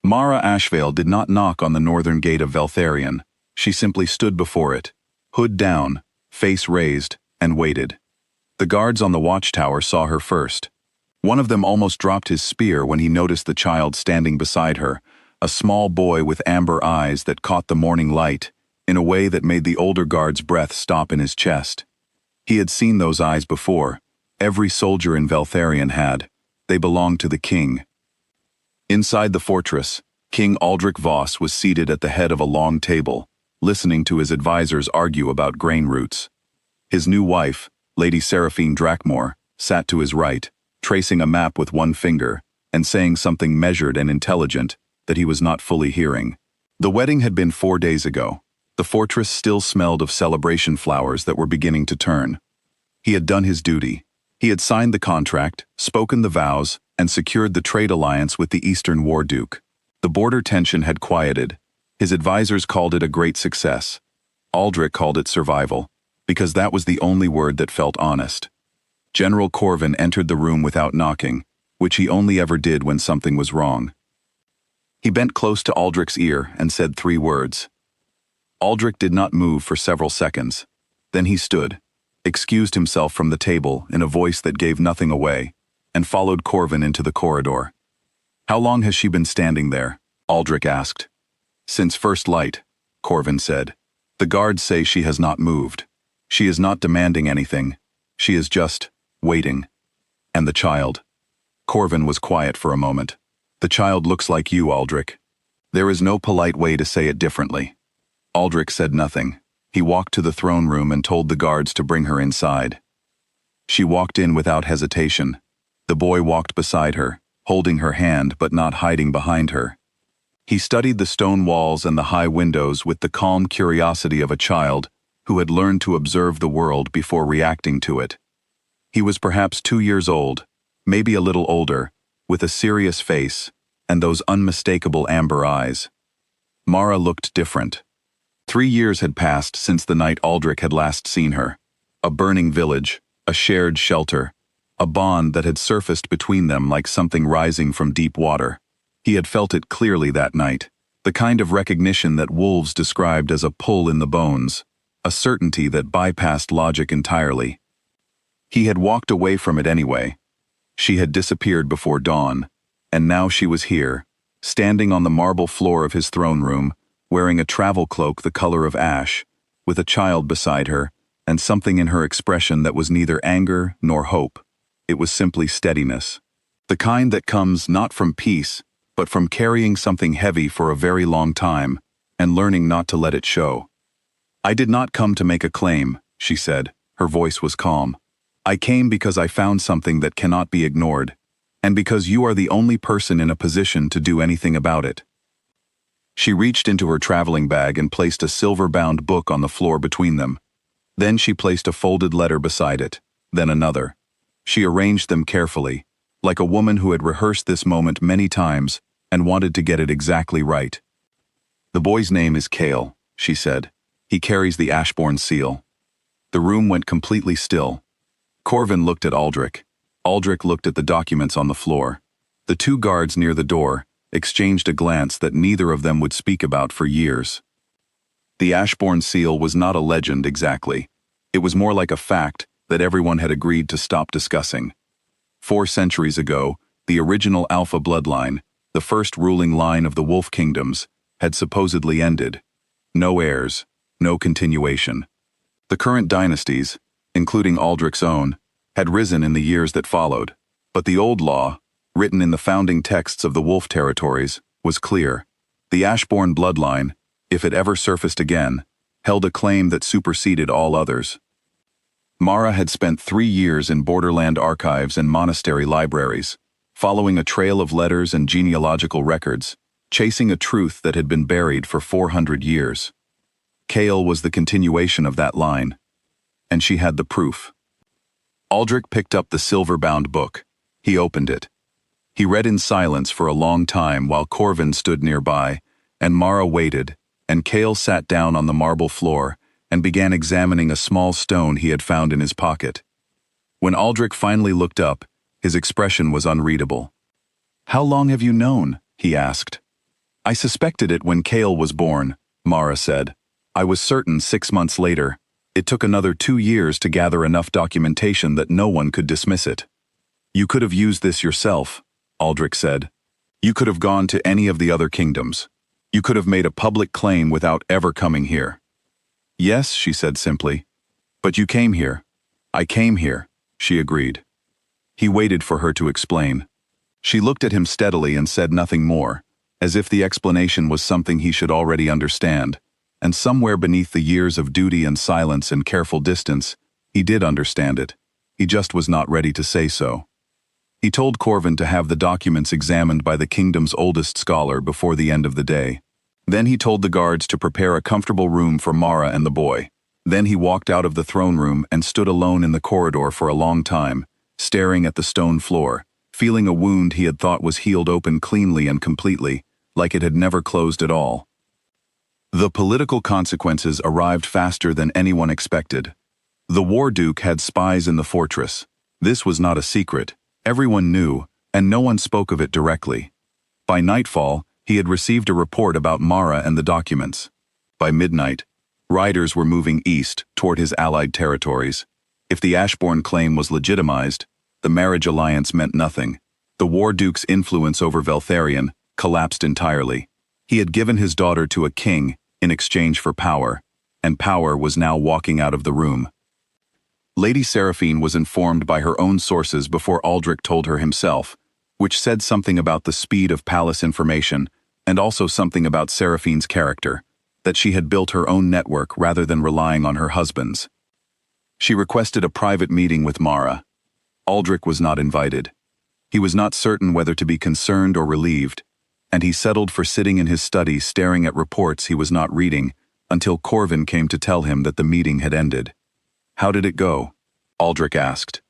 Mara Ashvale did not knock on the northern gate of Veltharion. She simply stood before it, hood down, face raised, and waited. The guards on the watchtower saw her first. One of them almost dropped his spear when he noticed the child standing beside her, a small boy with amber eyes that caught the morning light, in a way that made the older guard's breath stop in his chest. He had seen those eyes before. Every soldier in Veltharion had. They belonged to the king. Inside the fortress, King Aldrich Voss was seated at the head of a long table, listening to his advisors argue about grain routes. His new wife, Lady Seraphine Drakmore, sat to his right, tracing a map with one finger, and saying something measured and intelligent that he was not fully hearing. The wedding had been 4 days ago. The fortress still smelled of celebration flowers that were beginning to turn. He had done his duty. He had signed the contract, spoken the vows, and secured the trade alliance with the Eastern War Duke. The border tension had quieted. His advisors called it a great success. Aldrich called it survival, because that was the only word that felt honest. General Corvin entered the room without knocking, which he only ever did when something was wrong. He bent close to Aldrich's ear and said 3 words. Aldrich did not move for several seconds. Then he stood, excused himself from the table in a voice that gave nothing away, and followed Corvin into the corridor. "How long has she been standing there?" Aldrich asked. "Since first light," Corvin said. "The guards say she has not moved. She is not demanding anything. She is just waiting." "And the child?" Corvin was quiet for a moment. "The child looks like you, Aldrich. There is no polite way to say it differently." Aldrich said nothing. He walked to the throne room and told the guards to bring her inside. She walked in without hesitation. The boy walked beside her, holding her hand but not hiding behind her. He studied the stone walls and the high windows with the calm curiosity of a child who had learned to observe the world before reacting to it. He was perhaps 2 years old, maybe a little older, with a serious face and those unmistakable amber eyes. Mara looked different. 3 years had passed since the night Aldrich had last seen her. A burning village, a shared shelter, a bond that had surfaced between them like something rising from deep water. He had felt it clearly that night, the kind of recognition that wolves described as a pull in the bones, a certainty that bypassed logic entirely. He had walked away from it anyway. She had disappeared before dawn, and now she was here, standing on the marble floor of his throne room, wearing a travel cloak the color of ash, with a child beside her, and something in her expression that was neither anger nor hope. It was simply steadiness. The kind that comes not from peace, but from carrying something heavy for a very long time, and learning not to let it show. "I did not come to make a claim," she said. Her voice was calm. "I came because I found something that cannot be ignored, and because you are the only person in a position to do anything about it." She reached into her traveling bag and placed a silver-bound book on the floor between them. Then she placed a folded letter beside it, then another. She arranged them carefully, like a woman who had rehearsed this moment many times and wanted to get it exactly right. "The boy's name is Cale," she said. "He carries the Ashbourne seal." The room went completely still. Corvin looked at Aldrich. Aldrich looked at the documents on the floor. The 2 guards near the door exchanged a glance that neither of them would speak about for years. The Ashbourne seal was not a legend exactly. It was more like a fact that everyone had agreed to stop discussing. 4 centuries ago, the original Alpha bloodline, the first ruling line of the Wolf Kingdoms, had supposedly ended. No heirs, no continuation. The current dynasties, including Aldrich's own, had risen in the years that followed, but the old law, written in the founding texts of the Wolf territories, was clear. The Ashbourne bloodline, if it ever surfaced again, held a claim that superseded all others. Mara had spent 3 years in borderland archives and monastery libraries, following a trail of letters and genealogical records, chasing a truth that had been buried for 400 years. Cale was the continuation of that line, and she had the proof. Aldrich picked up the silver-bound book. He opened it. He read in silence for a long time while Corvin stood nearby, and Mara waited, and Cale sat down on the marble floor and began examining a small stone he had found in his pocket. When Aldrich finally looked up, his expression was unreadable. "How long have you known?" he asked. I suspected it when Kale was born, Mara said. I was certain 6 months later. It took another 2 years to gather enough documentation that no one could dismiss it. You could have used this yourself, Aldrich said. You could have gone to any of the other kingdoms. You could have made a public claim without ever coming here. Yes, she said simply. But you came here. I came here, she agreed. He waited for her to explain. She looked at him steadily and said nothing more, as if the explanation was something he should already understand, and somewhere beneath the years of duty and silence and careful distance, he did understand it. He just was not ready to say so. He told Corvin to have the documents examined by the kingdom's oldest scholar before the end of the day. Then he told the guards to prepare a comfortable room for Mara and the boy. Then he walked out of the throne room and stood alone in the corridor for a long time, staring at the stone floor, feeling a wound he had thought was healed open cleanly and completely, like it had never closed at all. The political consequences arrived faster than anyone expected. The War Duke had spies in the fortress. This was not a secret. Everyone knew, and no one spoke of it directly. By nightfall, he had received a report about Mara and the documents. By midnight, riders were moving east toward his allied territories. If the Ashbourne claim was legitimized, the marriage alliance meant nothing. The War Duke's influence over Veltharion collapsed entirely. He had given his daughter to a king in exchange for power, and power was now walking out of the room. Lady Seraphine was informed by her own sources before Aldrich told her himself, which said something about the speed of palace information and also something about Seraphine's character, that she had built her own network rather than relying on her husband's. She requested a private meeting with Mara. Aldrich was not invited. He was not certain whether to be concerned or relieved, and he settled for sitting in his study staring at reports he was not reading until Corvin came to tell him that the meeting had ended. How did it go? Aldrich asked.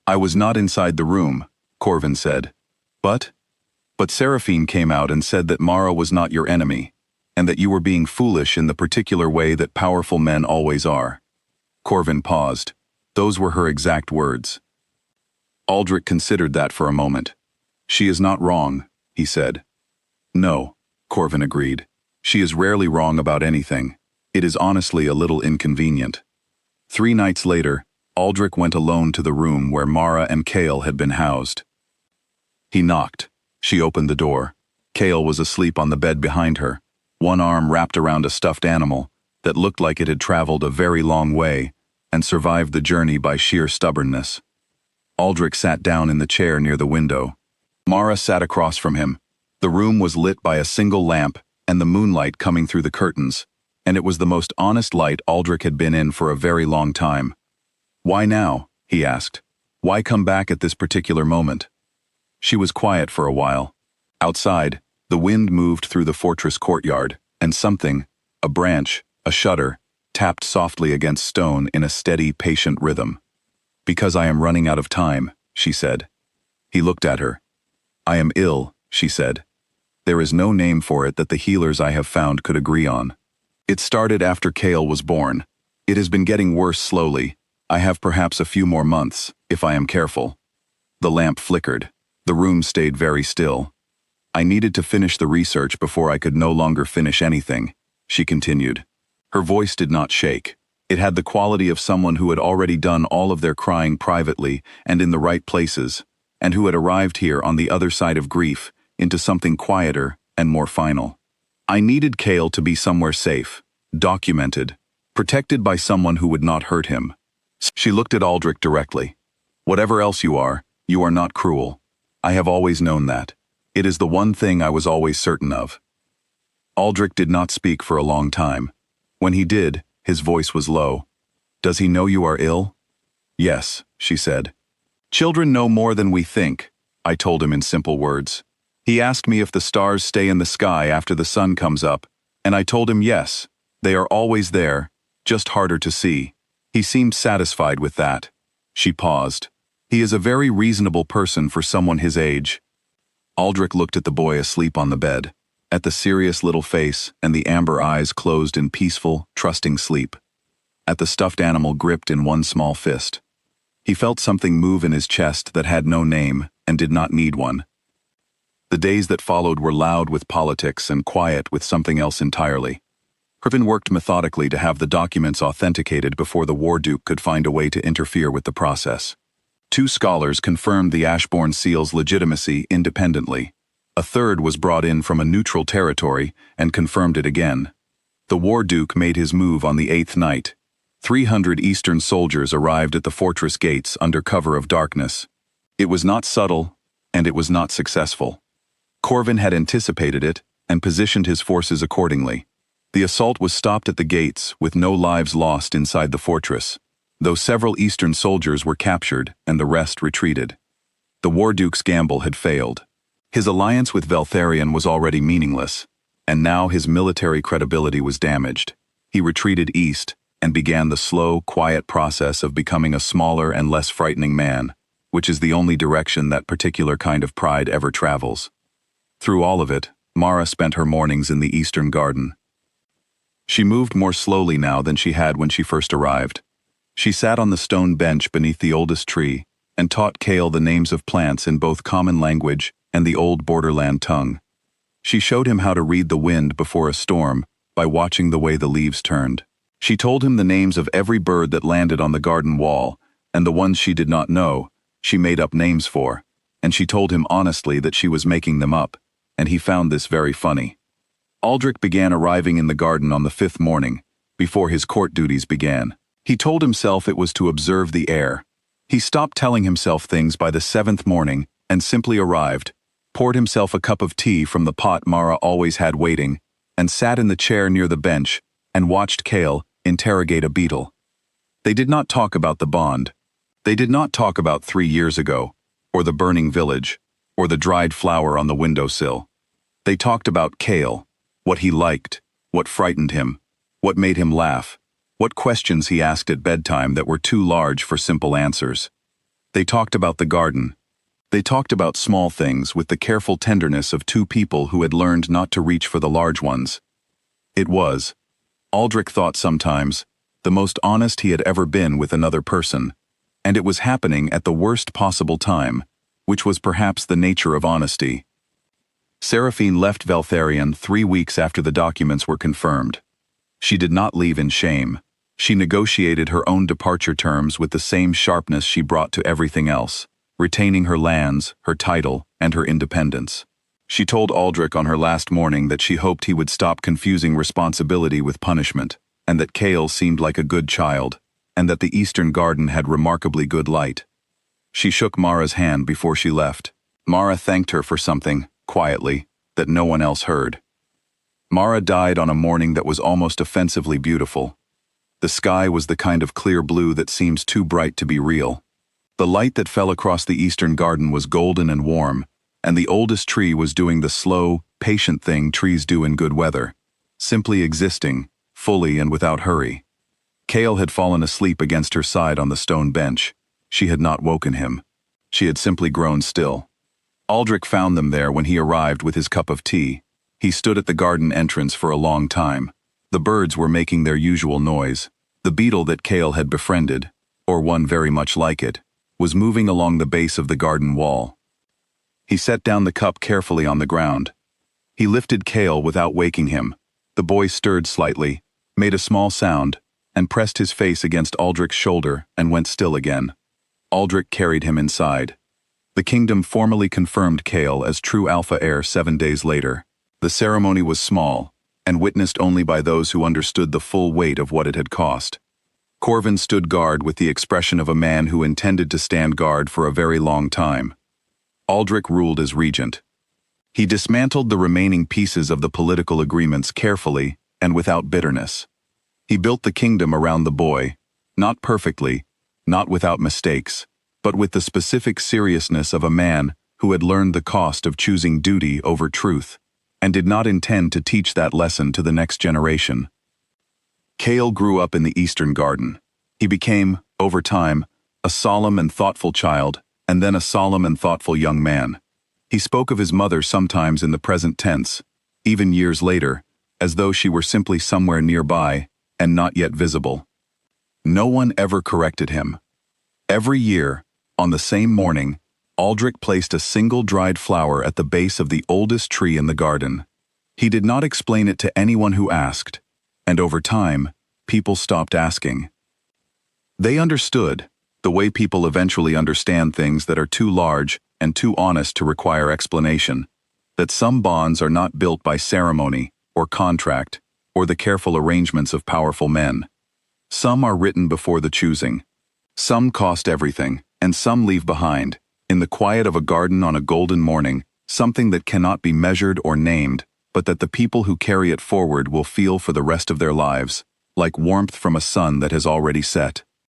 I was not inside the room, Corvin said. But Seraphine came out and said that Mara was not your enemy, and that you were being foolish in the particular way that powerful men always are. Corvin paused. Those were her exact words. Aldrich considered that for a moment. She is not wrong, he said. No, Corvin agreed. She is rarely wrong about anything. It is honestly a little inconvenient. 3 nights later, Aldrich went alone to the room where Mara and Kale had been housed. He knocked. She opened the door. Kale was asleep on the bed behind her, one arm wrapped around a stuffed animal that looked like it had traveled a very long way and survived the journey by sheer stubbornness. Aldrich sat down in the chair near the window. Mara sat across from him. The room was lit by a single lamp and the moonlight coming through the curtains, and it was the most honest light Aldrich had been in for a very long time. Why now? He asked. Why come back at this particular moment? She was quiet for a while. Outside, the wind moved through the fortress courtyard, and something, a branch, a shutter, tapped softly against stone in a steady, patient rhythm. Because I am running out of time, she said. He looked at her. I am ill, she said. There is no name for it that the healers I have found could agree on. It started after Kale was born. It has been getting worse slowly. I have perhaps a few more months, if I am careful. The lamp flickered. The room stayed very still. I needed to finish the research before I could no longer finish anything, she continued. Her voice did not shake. It had the quality of someone who had already done all of their crying privately and in the right places, and who had arrived here on the other side of grief, into something quieter and more final. I needed Kale to be somewhere safe, documented, protected by someone who would not hurt him. She looked at Aldrich directly. Whatever else you are not cruel. I have always known that. It is the one thing I was always certain of. Aldrich did not speak for a long time. When he did, his voice was low. Does he know you are ill? Yes, she said. Children know more than we think, I told him in simple words. He asked me if the stars stay in the sky after the sun comes up, and I told him yes, they are always there, just harder to see. He seemed satisfied with that. She paused. He is a very reasonable person for someone his age. Aldrich looked at the boy asleep on the bed, at the serious little face and the amber eyes closed in peaceful, trusting sleep, at the stuffed animal gripped in one small fist. He felt something move in his chest that had no name and did not need one. The days that followed were loud with politics and quiet with something else entirely. Corvin worked methodically to have the documents authenticated before the War Duke could find a way to interfere with the process. 2 scholars confirmed the Ashbourne seal's legitimacy independently. A third was brought in from a neutral territory and confirmed it again. The War Duke made his move on the 8th night. 300 Eastern soldiers arrived at the fortress gates under cover of darkness. It was not subtle, and it was not successful. Corvin had anticipated it and positioned his forces accordingly. The assault was stopped at the gates with no lives lost inside the fortress, though several Eastern soldiers were captured and the rest retreated. The War Duke's gamble had failed. His alliance with Veltharion was already meaningless, and now his military credibility was damaged. He retreated east and began the slow, quiet process of becoming a smaller and less frightening man, which is the only direction that particular kind of pride ever travels. Through all of it, Mara spent her mornings in the Eastern Garden. She moved more slowly now than she had when she first arrived. She sat on the stone bench beneath the oldest tree and taught Chaol the names of plants in both common language and the old borderland tongue. She showed him how to read the wind before a storm by watching the way the leaves turned. She told him the names of every bird that landed on the garden wall, and the ones she did not know, she made up names for, and she told him honestly that she was making them up, and he found this very funny. Aldrich began arriving in the garden on the 5th morning, before his court duties began. He told himself it was to observe the air. He stopped telling himself things by the 7th morning and simply arrived, poured himself a cup of tea from the pot Mara always had waiting, and sat in the chair near the bench and watched Chaol interrogate a beetle. They did not talk about the bond. They did not talk about 3 years ago, or the burning village, or the dried flower on the windowsill. They talked about Chaol, what he liked, what frightened him, what made him laugh, what questions he asked at bedtime that were too large for simple answers. They talked about the garden. They talked about small things with the careful tenderness of 2 people who had learned not to reach for the large ones. It was, Aldrich thought sometimes, the most honest he had ever been with another person, and it was happening at the worst possible time, which was perhaps the nature of honesty. Seraphine left Veltharion 3 weeks after the documents were confirmed. She did not leave in shame. She negotiated her own departure terms with the same sharpness she brought to everything else, retaining her lands, her title, and her independence. She told Aldrich on her last morning that she hoped he would stop confusing responsibility with punishment, and that Chaol seemed like a good child, and that the Eastern Garden had remarkably good light. She shook Mara's hand before she left. Mara thanked her for something, quietly, that no one else heard. Mara died on a morning that was almost offensively beautiful. The sky was the kind of clear blue that seems too bright to be real. The light that fell across the Eastern Garden was golden and warm, and the oldest tree was doing the slow, patient thing trees do in good weather, simply existing, fully and without hurry. Chaol had fallen asleep against her side on the stone bench. She had not woken him. She had simply grown still. Aldrich found them there when he arrived with his cup of tea. He stood at the garden entrance for a long time. The birds were making their usual noise. The beetle that Chaol had befriended, or one very much like it, was moving along the base of the garden wall. He set down the cup carefully on the ground. He lifted Chaol without waking him. The boy stirred slightly, made a small sound, and pressed his face against Aldrich's shoulder and went still again. Aldrich carried him inside. The kingdom formally confirmed Chaol as true alpha heir 7 days later. The ceremony was small, and witnessed only by those who understood the full weight of what it had cost. Corvin stood guard with the expression of a man who intended to stand guard for a very long time. Aldrich ruled as regent. He dismantled the remaining pieces of the political agreements carefully and without bitterness. He built the kingdom around the boy, not perfectly, not without mistakes, but with the specific seriousness of a man who had learned the cost of choosing duty over truth, and did not intend to teach that lesson to the next generation. Chaol grew up in the Eastern Garden. He became, over time, a solemn and thoughtful child, and then a solemn and thoughtful young man. He spoke of his mother sometimes in the present tense, even years later, as though she were simply somewhere nearby and not yet visible. No one ever corrected him. Every year, on the same morning, Aldrich placed a single dried flower at the base of the oldest tree in the garden. He did not explain it to anyone who asked, and over time, people stopped asking. They understood, the way people eventually understand things that are too large and too honest to require explanation, that some bonds are not built by ceremony or contract or the careful arrangements of powerful men. Some are written before the choosing. Some cost everything, and some leave behind, in the quiet of a garden on a golden morning, something that cannot be measured or named, but that the people who carry it forward will feel for the rest of their lives, like warmth from a sun that has already set.